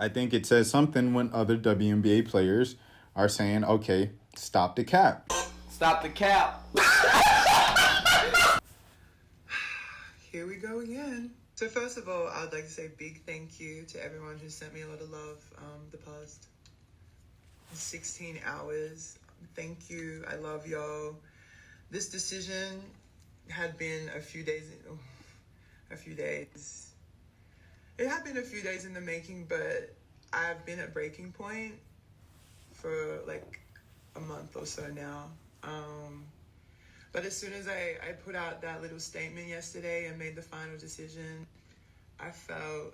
I think it says something when other WNBA players are saying, okay, stop the cap. Stop the cap. Here we go again. So first of all, I'd like to say big thank you to everyone who sent me a lot of love the past 16 hours. Thank you. I love y'all. This decision had been a few days. It had been a few days in the making, but I've been at breaking point for like a month or so now. But as soon as I put out that little statement yesterday and made the final decision, I felt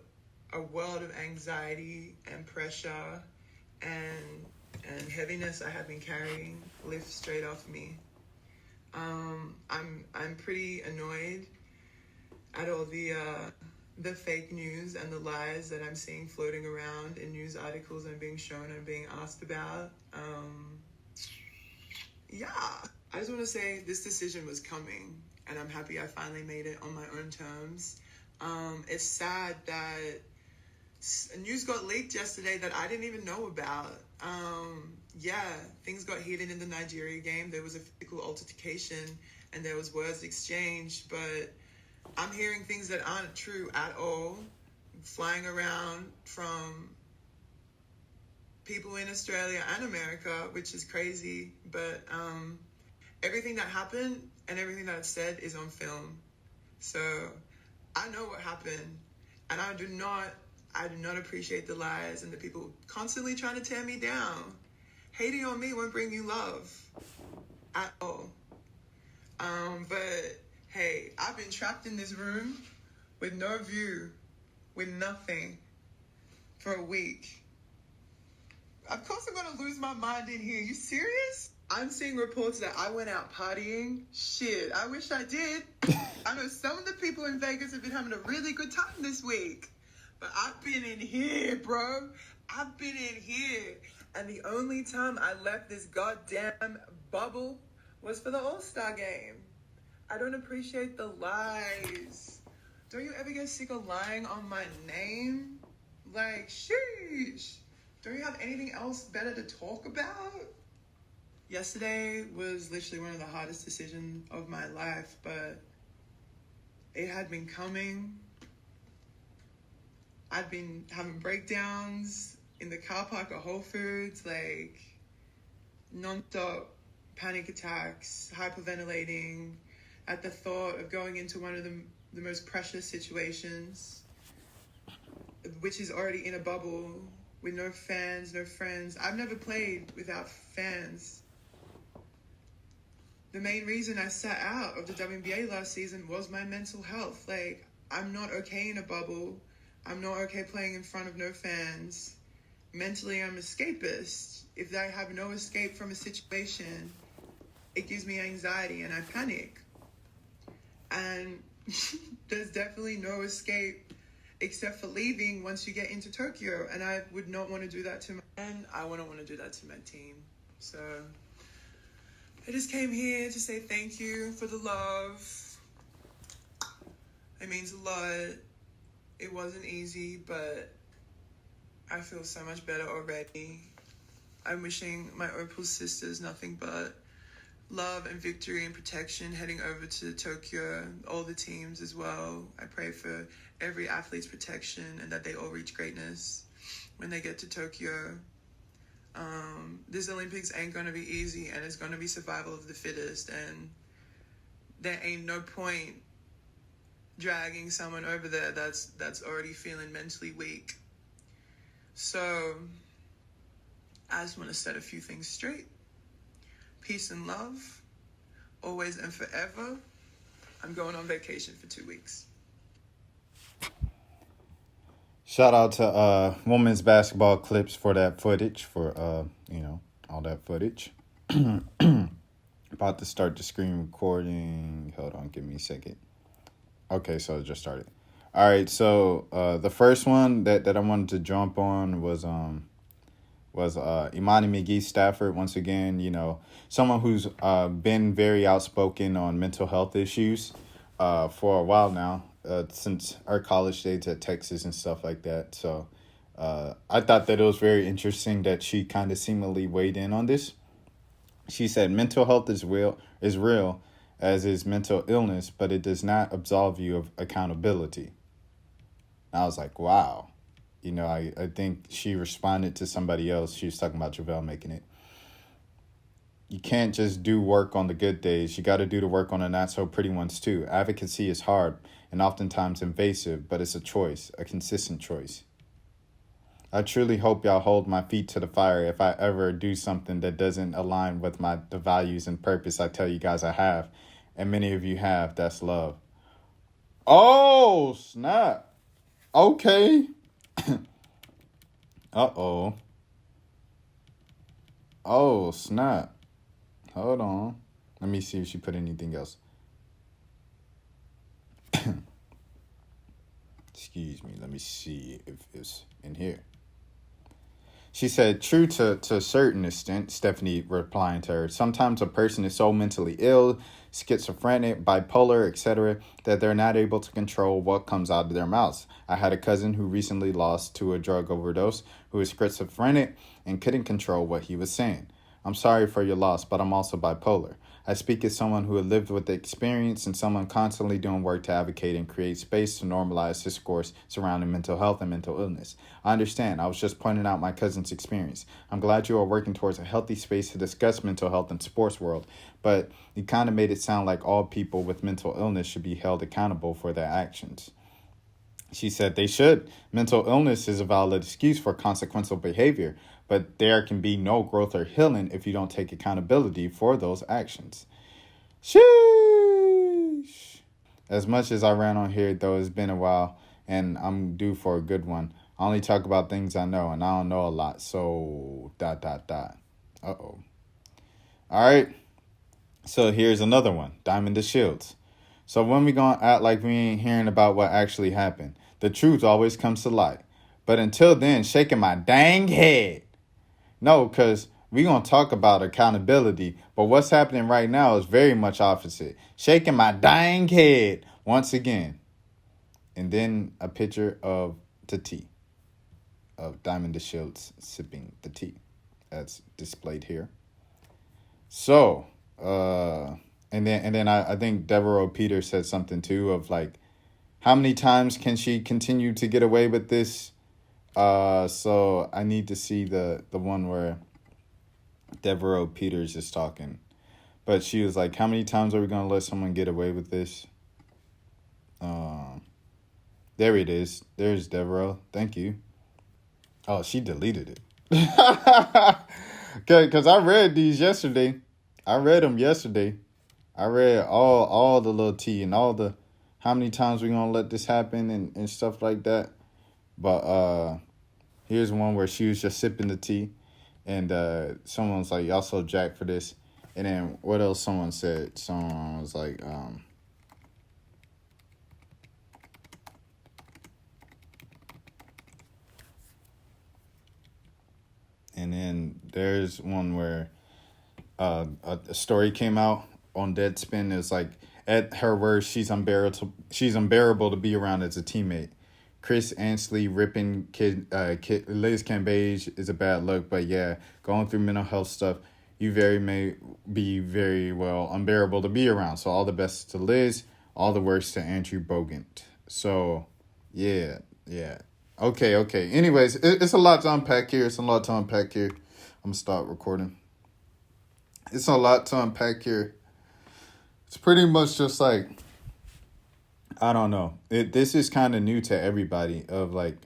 a world of anxiety and pressure and heaviness I had been carrying lift straight off me. I'm pretty annoyed at all the fake news and the lies that I'm seeing floating around in news articles and being shown and being asked about. Yeah, I just want to say this decision was coming, and I'm happy I finally made it on my own terms. It's sad that news got leaked yesterday that I didn't even know about. Yeah, things got heated in the Nigeria game. There was a physical altercation and there was words exchanged, but I'm hearing things that aren't true at all, flying around from people in Australia and America, which is crazy. But everything that happened and everything that I said is on film. So I know what happened, and I do not appreciate the lies and the people constantly trying to tear me down. Hating on me won't bring you love at all. But hey, I've been trapped in this room with no view, with nothing, for a week. Of course I'm gonna lose my mind in here. You serious? I'm seeing reports that I went out partying. Shit, I wish I did. I know some of the people in Vegas have been having a really good time this week. But I've been in here, bro. I've been in here. And the only time I left this goddamn bubble was for the All-Star game. I don't appreciate the lies. Don't you ever get sick of lying on my name? Like, sheesh. Don't you have anything else better to talk about? Yesterday was literally one of the hardest decisions of my life, but it had been coming. I'd been having breakdowns in the car park at Whole Foods, like non-stop panic attacks, hyperventilating at the thought of going into one of the most precious situations, which is already in a bubble with no fans, no friends. I've never played without fans. The main reason I sat out of the WNBA last season was my mental health. Like, I'm not okay in a bubble. I'm not okay playing in front of no fans. Mentally, I'm escapist. If I have no escape from a situation, it gives me anxiety and I panic. And there's definitely no escape except for leaving once you get into Tokyo. And I would not want to do that to I wouldn't want to do that to my team. So I just came here to say thank you for the love. It means a lot. It wasn't easy, but I feel so much better already. I'm wishing my Opal sisters nothing but love and victory and protection heading over to Tokyo, all the teams as well. I pray for every athlete's protection and that they all reach greatness when they get to Tokyo. This Olympics ain't gonna be easy, and it's gonna be survival of the fittest, and there ain't no point dragging someone over there that's already feeling mentally weak. So I just want to set a few things straight. Peace and love, always and forever. I'm going on vacation for 2 weeks. Shout out to women's basketball clips for that footage, for all that footage. About to start the screen recording. Hold on, give me a second. Okay, so it just started. All right, so the first one that I wanted to jump on was Imani McGee-Stafford. Once again, someone who's been very outspoken on mental health issues for a while now, since our college days at Texas and stuff like that. So I thought that it was very interesting that she kind of seemingly weighed in on this. She said mental health is real, as is mental illness, but it does not absolve you of accountability. And I was like, wow. I think she responded to somebody else. She was talking about JaVale making it. You can't just do work on the good days. You got to do the work on the not so pretty ones too. Advocacy is hard and oftentimes invasive, but it's a choice, a consistent choice. I truly hope y'all hold my feet to the fire if I ever do something that doesn't align with the values and purpose I tell you guys I have. And many of you have. That's love. Oh, snap. Okay. Uh-oh. Oh, snap. Hold on. Let me see if she put anything else. Excuse me. Let me see if it's in here. She said, true to a certain extent, Stephanie replying to her. Sometimes a person is so mentally ill, schizophrenic, bipolar, etc., that they're not able to control what comes out of their mouths. I had a cousin who recently lost to a drug overdose who is schizophrenic and couldn't control what he was saying. I'm sorry for your loss, but I'm also bipolar. I speak as someone who had lived with the experience and someone constantly doing work to advocate and create space to normalize discourse surrounding mental health and mental illness. I understand. I was just pointing out my cousin's experience. I'm glad you are working towards a healthy space to discuss mental health in the sports world, but you kind of made it sound like all people with mental illness should be held accountable for their actions. She said they should. Mental illness is a valid excuse for consequential behavior, but there can be no growth or healing if you don't take accountability for those actions. Sheesh. As much as I ran on here, though, it's been a while, and I'm due for a good one. I only talk about things I know, and I don't know a lot, so ... Uh-oh. All right. So here's another one. Diamond the Shields. So when we gonna act like we ain't hearing about what actually happened? The truth always comes to light. But until then, shaking my dang head. No, because we gonna talk about accountability, but what's happening right now is very much opposite. Shaking my dang head once again. And then a picture of the tea. Of Diamond the Shields sipping the tea. That's displayed here. So, and then I think Devereaux Peters said something too of like, how many times can she continue to get away with this? So I need to see the one where Devereaux Peters is talking. But she was like, how many times are we going to let someone get away with this? There it is. There's Devereaux. Thank you. Oh, she deleted it. Because I read these yesterday. I read them yesterday. I read all the little tea and all the how many times we going to let this happen and stuff like that. But here's one where she was just sipping the tea. And someone's like, y'all so jacked for this. And then what else someone said? Someone was like, and then there's one where a story came out on Deadspin. It's like, at her worst, she's unbearable to be around as a teammate. Chris Ansley ripping Liz Cambage is a bad look, but yeah, going through mental health stuff, you may be very well unbearable to be around. So all the best to Liz, all the worst to Andrew Bogant. So yeah. Okay. Anyways, it's a lot to unpack here. I'm gonna start recording. It's a lot to unpack here. It's pretty much just like, I don't know. This is kind of new to everybody of like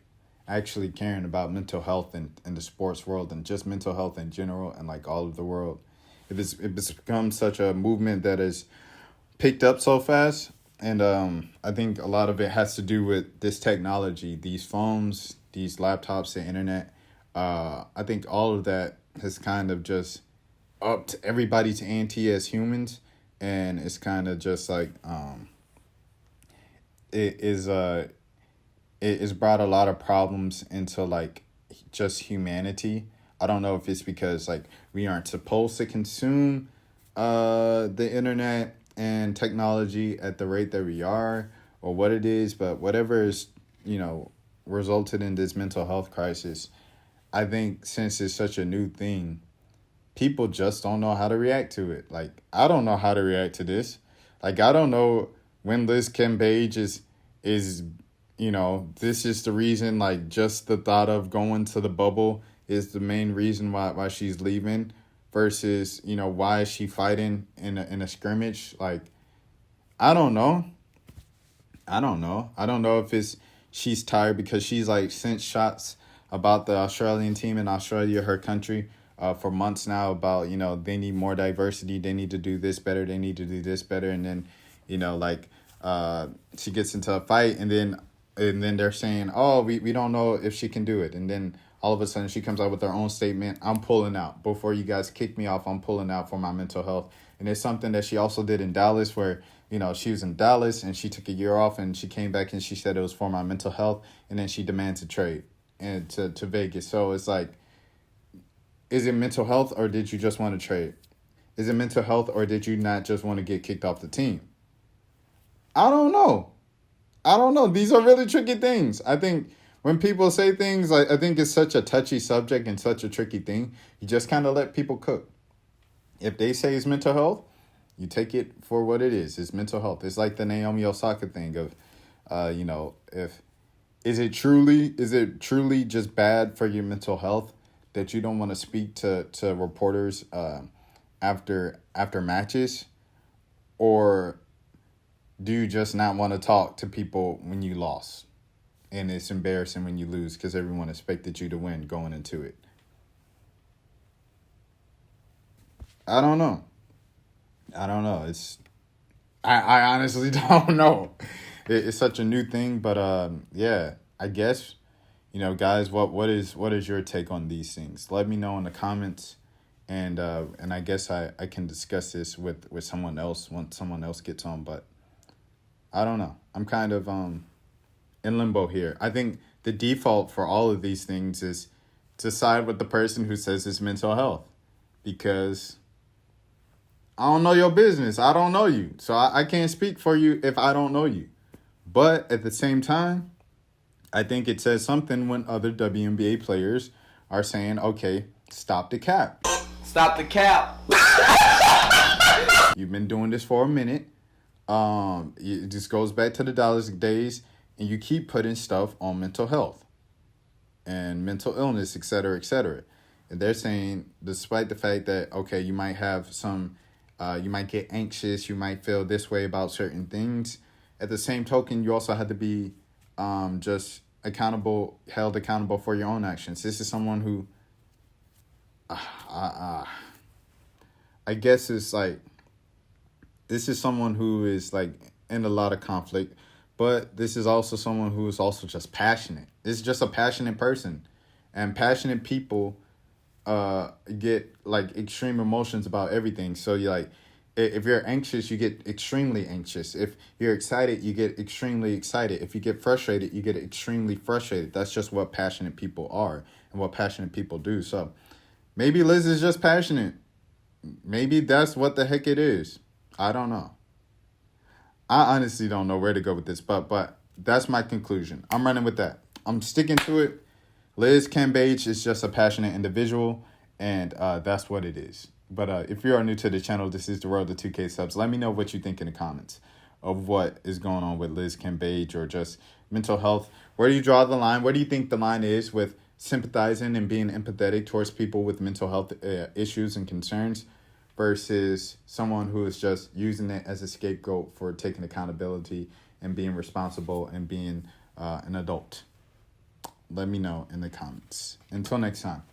actually caring about mental health in the sports world and just mental health in general and like all of the world. It's become such a movement that has picked up so fast. And I think a lot of it has to do with this technology, these phones, these laptops, the internet. I think all of that has kind of just upped everybody's ante as humans. And it's kind of just like it is brought a lot of problems into like just humanity. I don't know if it's because like we aren't supposed to consume the internet and technology at the rate that we are or what it is, but whatever is, resulted in this mental health crisis. I think since it's such a new thing, people just don't know how to react to it. Like, I don't know how to react to this. Like, I don't know when Liz Cambage is this is the reason. Like, just the thought of going to the bubble is the main reason why she's leaving, versus why is she fighting in a scrimmage. Like, I don't know. I don't know if it's she's tired because she's like sent shots about the Australian team in Australia, her country, for months now about, they need more diversity. They need to do this better. They need to do this better. And then, she gets into a fight and then they're saying, oh, we don't know if she can do it. And then all of a sudden she comes out with her own statement. I'm pulling out. Before you guys kick me off, I'm pulling out for my mental health. And it's something that she also did in Dallas where, she was in Dallas and she took a year off and she came back and she said it was for my mental health. And then she demands a trade and to Vegas. So it's like, is it mental health or did you just want to trade? Is it mental health or did you not just want to get kicked off the team? I don't know. These are really tricky things. I think when people say things, I think it's such a touchy subject and such a tricky thing. You just kind of let people cook. If they say it's mental health, you take it for what it is. It's mental health. It's like the Naomi Osaka thing of, if is it truly just bad for your mental health that you don't want to speak to reporters after matches, or do you just not want to talk to people when you lost? And it's embarrassing when you lose because everyone expected you to win going into it. I don't know. I honestly don't know. It's such a new thing, but yeah, I guess, guys, what is your take on these things? Let me know in the comments, and I guess I can discuss this with someone else once someone else gets on, but I don't know. I'm kind of in limbo here. I think the default for all of these things is to side with the person who says it's mental health, because I don't know your business. I don't know you. So I can't speak for you if I don't know you. But at the same time, I think it says something when other WNBA players are saying, okay, stop the cap. Stop the cap. You've been doing this for a minute. It just goes back to the Dallas days, and you keep putting stuff on mental health and mental illness, et cetera, et cetera. And they're saying, despite the fact that, okay, you might have some, you might get anxious, you might feel this way about certain things. At the same token, you also have to be just held accountable for your own actions. This is someone who, I guess it's like, this is someone who is like in a lot of conflict, but this is also someone who is also just passionate. This is just a passionate person, and passionate people get like extreme emotions about everything. So you like, if you're anxious, you get extremely anxious. If you're excited, you get extremely excited. If you get frustrated, you get extremely frustrated. That's just what passionate people are and what passionate people do. So maybe Liz is just passionate. Maybe that's what the heck it is. I don't know. I honestly don't know where to go with this, but that's my conclusion. I'm running with that. I'm sticking to it. Liz Cambage is just a passionate individual, and that's what it is. But if you are new to the channel, this is the road to 2K subs. Let me know what you think in the comments of what is going on with Liz Cambage or just mental health. Where do you draw the line? Where do you think the line is with sympathizing and being empathetic towards people with mental health issues and concerns versus someone who is just using it as a scapegoat for taking accountability and being responsible and being an adult? Let me know in the comments. Until next time.